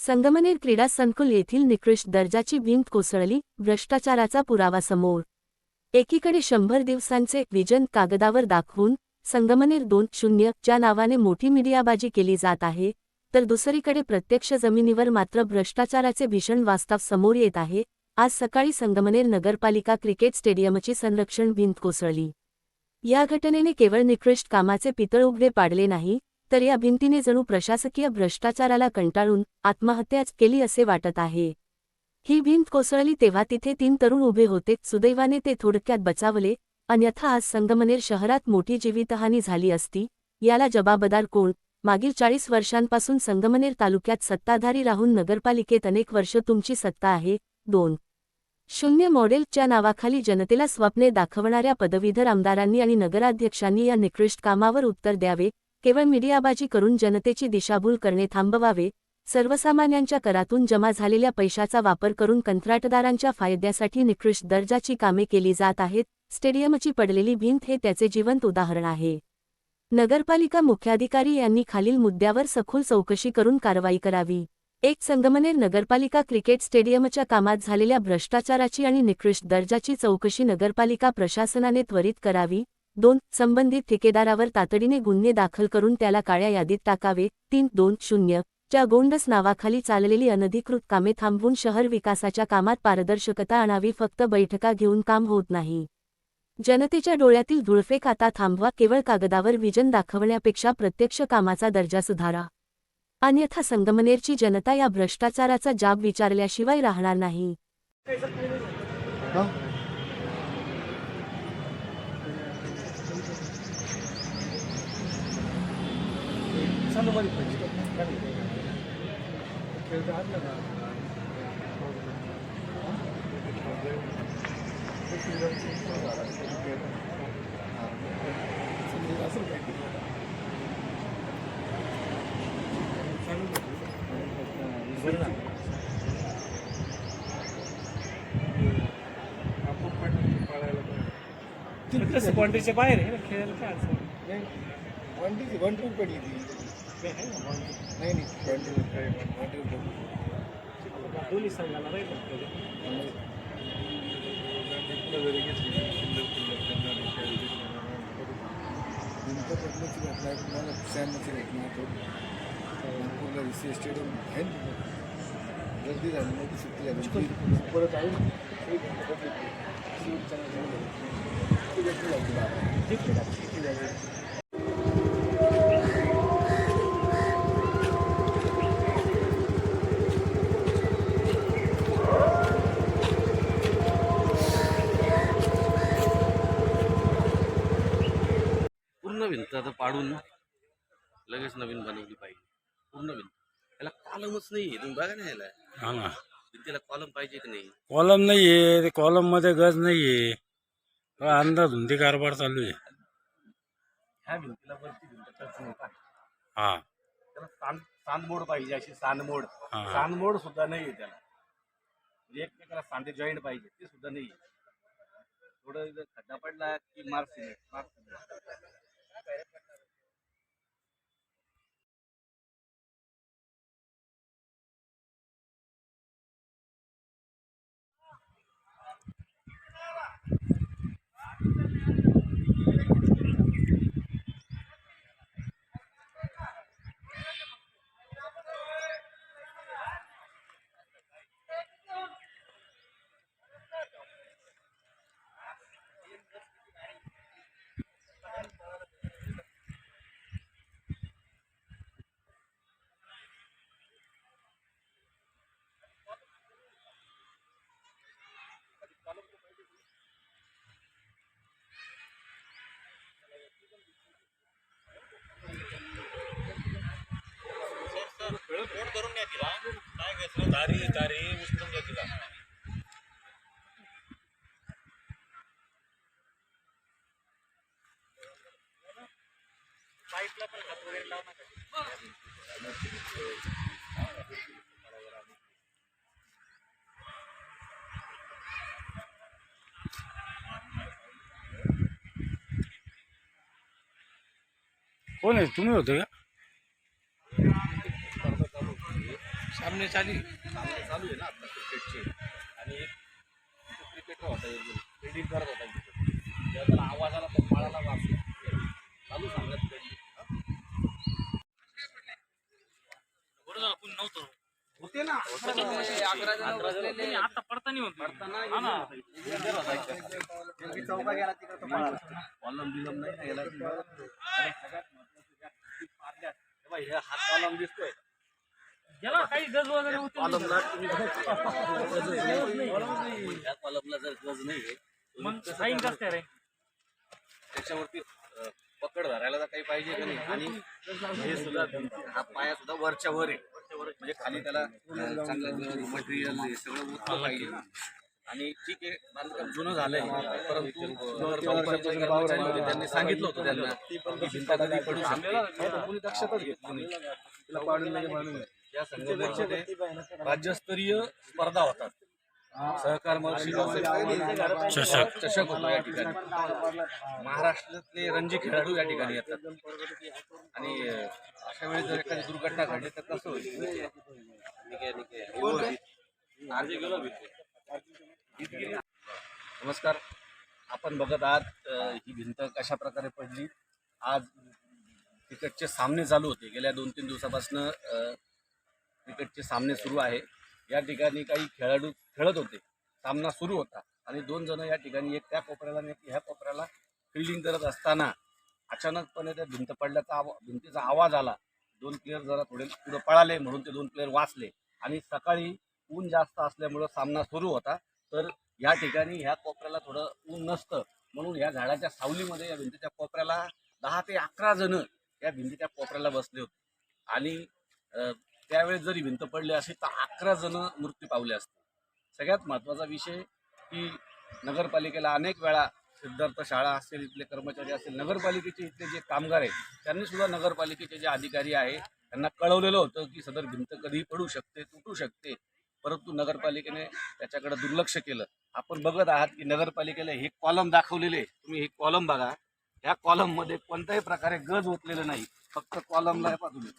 संगमनेर क्रीडा संकुल येथील निकृष्ट दर्जाची भिंत कोसळली, भ्रष्टाचाराचा पुरावा समोर। एकीकडे 100 दिवसांचे विजन कागदावर दाखवून संगमनेर 2.0 च्या नावाने मोठी मीडियाबाजी केली जात आहे, तर दुसरीकडे प्रत्यक्ष जमिनीवर मात्र भ्रष्टाचाराचे भीषण वास्तव समोर येत आहे। आज सकाळी संगमनेर नगरपालिका क्रिकेट स्टेडियमची संरक्षण भिंत कोसळली। या घटनेने केवळ निकृष्ट कामाचे पितळ उघडे पाडले नाही, तर या भिंतीने जणू प्रशासकीय भ्रष्टाचाराला कंटाळून आत्महत्याच केली असे वाटत आहे। ही भिंत कोसळली तेव्हा तिथे 3 तरुण उभे होते, सुदैवाने ते थोडक्यात बचावले, अन्यथा आज संगमनेर शहरात मोठी जीवितहानी झाली असती। याला जबाबदार कोण? मागील 40 वर्षांपासून संगमनेर तालुक्यात सत्ताधारी राहून नगरपालिकेत अनेक वर्ष तुमची सत्ता आहे। 2.0 मॉडेलच्या नावाखाली जनतेला स्वप्ने दाखवणाऱ्या पदवीधर आमदारांनी आणि नगराध्यक्षांनी या निकृष्ट कामावर उत्तर द्यावे, केवळ मीडियाबाजी करून जनतेची दिशाभूल करणे थांबवावे। सर्वसामान्यांच्या करातून जमा झालेल्या पैशाचा वापर करून कंत्राटदारांच्या फायद्यासाठी निकृष्ट दर्जाची कामे केली जात आहेत। स्टेडियमची पडलेली भिंत हे त्याचे जिवंत उदाहरण आहे। नगरपालिका मुख्याधिकारी यांनी खालील मुद्द्यावर सखोल चौकशी करून कारवाई करावी। 1. संगमनेर नगरपालिका क्रिकेट स्टेडियमच्या कामात झालेल्या भ्रष्टाचाराची आणि निकृष्ट दर्जाची चौकशी नगरपालिका प्रशासनाने त्वरित करावी। 2. संबंधित ठेकेदारावर तातडीने गुन्हे दाखल करून त्याला काळ्या यादीत टाकावे। 3. 2.0 च्या गोंडस नावाखाली चाललेली अनधिकृत कामे थांबवून शहर विकासाच्या कामात पारदर्शकता आणावी। फक्त बैठका घेऊन काम होत नाही। जनतेच्या डोळ्यातील धुळफेक आता थांबवा, केवळ कागदावर विजन दाखवण्यापेक्षा प्रत्यक्ष कामाचा दर्जा सुधारा, अन्यथा संगमनेरची जनता या भ्रष्टाचाराचा जाब विचारल्याशिवाय राहणार नाही। क्वांटिटीच्या बाहेर आहे ना, खेळायला काय अडचण नाही। क्वांटिटी पडली ती नाही क्वांटिटी दोन्ही संघाला राहील स्टेडियम आहे ना, गर्दी झाली नाही, सुट्टी झाली परत आहे पूर्ण भिंत आता पाडून लगेच नवीन बनवली पाहिजे। पूर्ण भिंत, याला कॉलमच नाही, तुम्ही बघा ना, याला हा ना, भिंतीला कॉलम पाहिजे की नाही? कॉलम नाहीये, कॉलम मध्ये गज नाहीये, अंधाधुंदी कारभार चालू आहे। ह्या भिंतीला वरती भिंत टच नाही का? हा त्याला सांदमोड पाहिजे, अशी सांदमोड हा. सांदमोड सुद्धा नाही आहे त्याला, म्हणजे एकमेकाला सांधे जॉईंट पाहिजे, ते सुद्धा नाही आहे। थोडं जर खड्डा पडला की मार्क्स तारी उचलून घ्या तिला। पाईपला पण हात वगैरे लावू नका। कोण आहे, तुम्ही होते का? सामने चालू चालू आहे ना आता क्रिकेटचे. आणि एक क्रिकेटर होता, फिल्डिंग करत होता तिथं. तेव्हा त्याला आवाज आला, तो पळाला, वाचला. चालू सांगत पडली. होते ना, आता पडताना होत चौका गेला तिकडे तो पळाला. कॉलम बिलम नाही ना याला. आणि सगळ्यात महत्त्वाचं त्या पारल्या. तेव्हा हे हात कॉलम दिसतोय. गेला काही गज वगैरे होते कॉलमला तुम्ही या कॉलमला जर गज नाही मग साईन कसं रे त्याच्यावरती पकड धरायला तर काही पाहिजे का नाही. आणि हे सुद्धा हा पाया सुद्धा वरच्या वर आहे. म्हणजे खाली त्याला चांगलं मटेरियल हे सगळं उतरलं पाहिजे. आणि ठीक आहे, बांधकाम जुनं झालंय, परंतु नगरपालिकेचे कर्मचारी होते, त्यांनी सांगितलं होतं त्यांना की भिंत कधी पडू शकते. कोणी दक्षताच घेतली नाही. तिला पाडून नाही मानून या संघटनेमध्ये राज्यस्तरीय स्पर्धा होतात. सहकार महर्षी चषक होतो या ठिकाणी. महाराष्ट्रातले रणजी खेळाडू या ठिकाणी येतात. आणि अशा वेळी जर एखादी दुर्घटना घडली तर कसं होईल. नमस्कार, आपण बघत आहात ही भिंत कशा प्रकारे पडली. आज क्रिकेटचे सामने चालू होते. गेल्या 2-3 दिवसापासून क्रिकेटचे सामने सुरू आहे. या ठिकाणी काही खेळाडू खेळत होते. सामना सुरू होता आणि 2 जण या ठिकाणी, एक त्या कोपऱ्याला आणि एक ह्या कोपऱ्याला फिल्डिंग करत असताना अचानकपणे त्या भिंतीचा आवाज आला. 2 प्लेयर जरा थोडे पुढे पळाले, म्हणून ते 2 प्लेयर वाचले. आणि सकाळी ऊन जास्त असल्यामुळं सामना सुरू होता. तर या ठिकाणी ह्या कोपऱ्याला थोडं ऊन नसतं, म्हणून ह्या झाडाच्या सावलीमध्ये या भिंतीच्या कोपऱ्याला 10 ते 11 जण या भिंतीच्या कोपऱ्याला बसले होते. आणि त्यावेळेस जरी भिंत पडली असे तर 11 जण मृत्यू पावले असते. सगळ्यात महत्त्वाचा विषय की नगरपालिकेला अनेक वेळा, सिद्धार्थ शाळा असेल, इथले कर्मचारी असेल, नगरपालिकेचे इथले जे कामगार आहेत, त्यांनी सुद्धा नगरपालिकेचे जे अधिकारी आहे त्यांना कळवलेलं होतं की सदर भिंत कधीही पडू शकते, तुटू शकते. परंतु नगरपालिकेने त्याच्याकडे दुर्लक्ष केलं. आपण बघत आहात की नगरपालिकेला हे कॉलम दाखवलेले, तुम्ही हे कॉलम बघा. ह्या कॉलममध्ये कोणत्याही प्रकारे गज ओतलेलं नाही, फक्त कॉलमला तुम्ही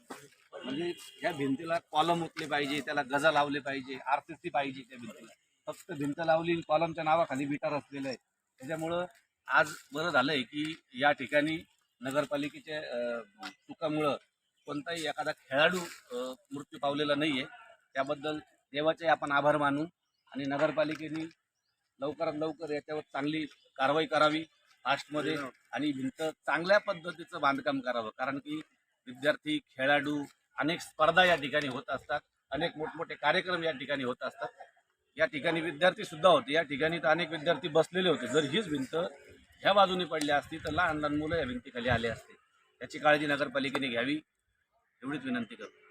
म्हणजे ह्या भिंतीला कॉलम ओतले पाहिजे, त्याला गजा लावले पाहिजे, RCC पाहिजे त्या भिंतीला. फक्त भिंत लावली, कॉलमच्या नावाखाली मीटर असलेलं आहे. त्याच्यामुळं आज बरं झालंय की या ठिकाणी नगरपालिकेच्या चुकामुळं कोणताही एखादा खेळाडू मृत्यू पावलेला नाही आहे. त्याबद्दल देवाचे आपण आभार मानू. आणि नगरपालिकेने लवकरात लवकर याच्यावर चांगली कारवाई करावी फास्टमध्ये, आणि भिंत चांगल्या पद्धतीचं बांधकाम करावं. कारण की विद्यार्थी, खेळाडू, अनेक स्पर्धा या ठिकाणी होत असतात, अनेक मोठमोठे कार्यक्रम या ठिकाणी होत असतात. या ठिकाणी विद्यार्थी सुद्धा होते. या ठिकाणी तर अनेक विद्यार्थी बसलेले होते. जर हीच भिंत ह्या बाजूने पडली असती तर लहान लहान मुलं या भिंतीखाली आले असते. याची काळजी नगरपालिकेने घ्यावी, एवढीच विनंती करतो.